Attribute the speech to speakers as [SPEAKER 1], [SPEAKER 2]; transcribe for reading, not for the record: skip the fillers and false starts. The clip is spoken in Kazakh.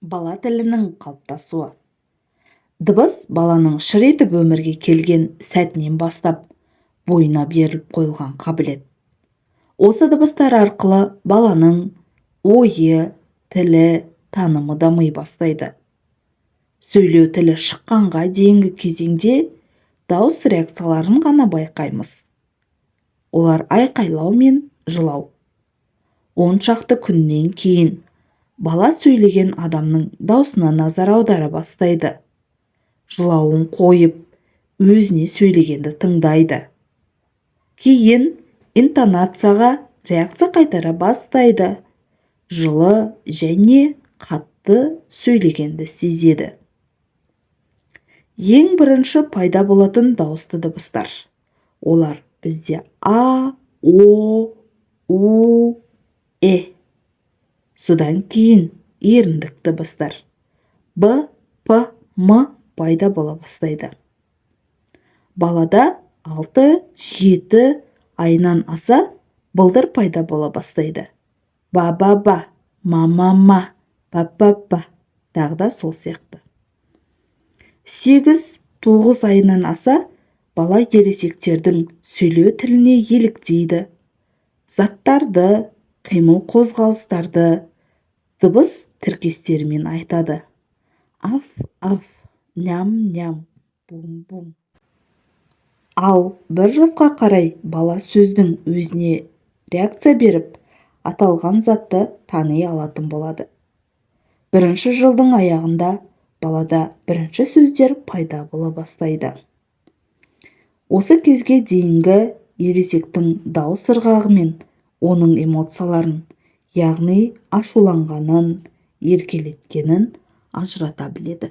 [SPEAKER 1] Бала тілінің қалыптасуы. Дыбыс баланың шыр етіп өмірге келген сәтінен бастап бойына беріліп қойылған қабілет. Осы дыбыстар арқылы баланың ойы, тілі, танымы дамый бастайды. Сөйлеу тілі шыққанға дейінгі кезеңде дауыс реакцияларын ғана байқаймыз. Олар айқайлау мен жылау. 10 шақты күннен кейін бала сөйлеген адамның даусына назар аудара бастайды. Жылауын қойып, өзіне сөйлегенді тыңдайды. Кейін интонацияға реакция қайтара бастайды. Жылы және қатты сөйлегенді сезеді. Ең бірінші пайда болатын дауысты дыбыстар. Олар бізде А, О, У, Э. Содан кейін еріндік дыбыстар Б, П, М пайда бола бастайды. Балада 6-7 айынан аса былдыр пайда бола бастайды. Ба-ба-ба, ма-ма-ма, па-па-па, тағда сол сияқты. 8-9 айынан аса бала ересектердің сөйлеу тіліне еліктейді. Заттарды, қимыл қозғалыстарды дыбыс тіркестерімен айтады. Аф-аф, ням-ням, бум-бум. Ал 1 жасқа қарай бала сөздің өзіне реакция беріп, аталған затты тани алатын болады. 1 жылдың аяғында балада бірінші сөздер пайда бола бастайды. Осы кезге дейінгі ересектің дауыс ырғағы мен оның эмоцияларын, яғни ашуланғанын, еркелеткенін ажырата біледі.